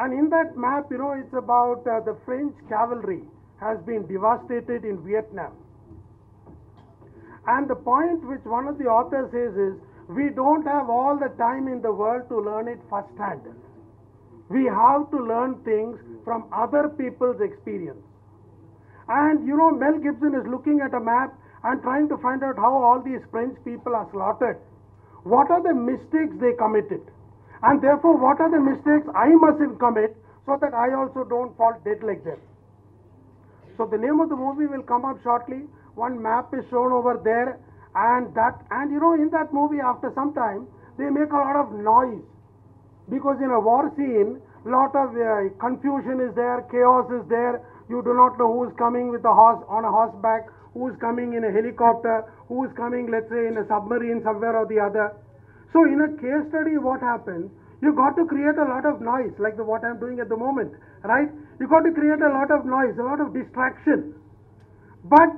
And in that map, it's about the French cavalry has been devastated in Vietnam. And the point which one of the authors says is, we don't have all the time in the world to learn it firsthand. We have to learn things from other people's experience. And Mel Gibson is looking at a map and trying to find out how all these French people are slaughtered. What are the mistakes they committed? And therefore, what are the mistakes I mustn't commit so that I also don't fall dead like them? So the name of the movie will come up shortly. One map is shown over there, and in that movie, after some time, they make a lot of noise, because in a war scene, lot of confusion is there, chaos is there. You do not know who is coming with a horse on a horseback, who is coming in a helicopter, who is coming, let's say, in a submarine somewhere or the other. So in a case study, what happens? You got to create a lot of noise, like what I'm doing at the moment, right? You got to create a lot of noise, a lot of distraction. But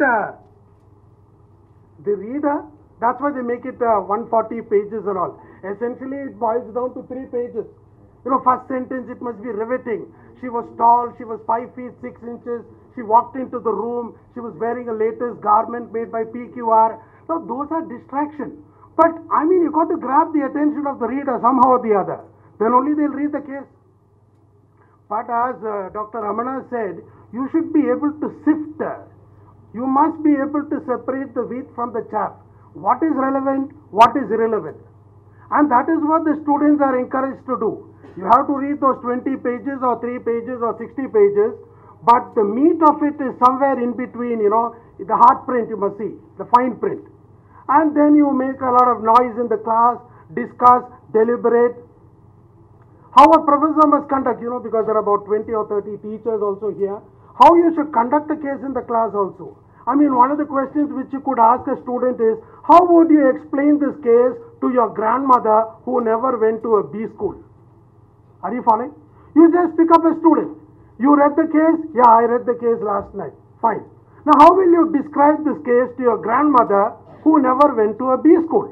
the reader, that's why they make it 140 pages and all. Essentially, it boils down to 3 pages. First sentence, it must be riveting. She was tall, she was 5 feet 6 inches. She walked into the room, she was wearing a latest garment made by PQR. Now, those are distractions. But, you got to grab the attention of the reader somehow or the other. Then only they'll read the case. But as Dr. Ramana said, you should be able to sift. You must be able to separate the wheat from the chaff. What is relevant, what is irrelevant. And that is what the students are encouraged to do. You have to read those 20 pages or 3 pages or 60 pages, but the meat of it is somewhere in between, the hard print you must see, the fine print. And then you make a lot of noise in the class, discuss, deliberate. How a professor must conduct, because there are about 20 or 30 teachers also here. How you should conduct a case in the class also. One of the questions which you could ask a student is, how would you explain this case to your grandmother who never went to a B school? Are you following? You just pick up a student. You read the case? Yeah, I read the case last night. Fine. Now, how will you describe this case to your grandmother who never went to a B school?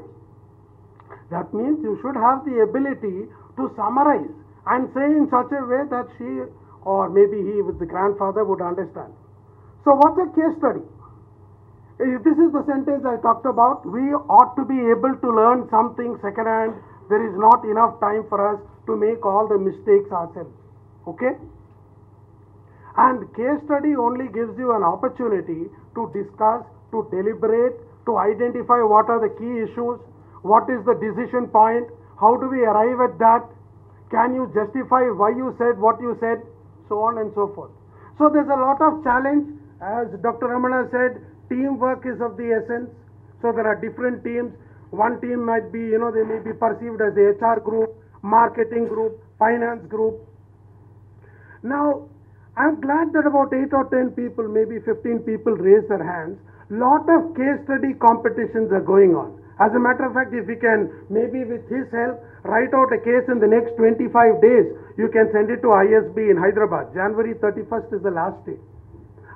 That means you should have the ability to summarize and say in such a way that she or maybe he with the grandfather would understand. So what's a case study? This is the sentence I talked about. We ought to be able to learn something secondhand. There is not enough time for us to make all the mistakes ourselves. Okay? And case study only gives you an opportunity to discuss, to deliberate, to identify what are the key issues, what is the decision point, how do we arrive at that, can you justify why you said what you said, so on and so forth. So there's a lot of challenge. As Dr. Ramana said, teamwork is of the essence. So there are different teams. One team might be, they may be perceived as the HR group, marketing group, finance group. Now, I'm glad that about 8 or 10 people, maybe 15 people raise their hands. Lot of case study competitions are going on. As a matter of fact, if we can, maybe with his help, write out a case in the next 25 days, you can send it to ISB in Hyderabad. January 31st is the last day.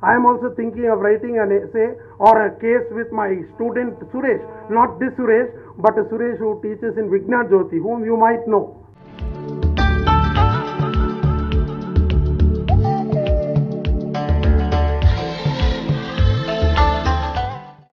I am also thinking of writing an essay or a case with my student Suresh, not this Suresh, but a Suresh who teaches in Vignan Jyoti, whom you might know.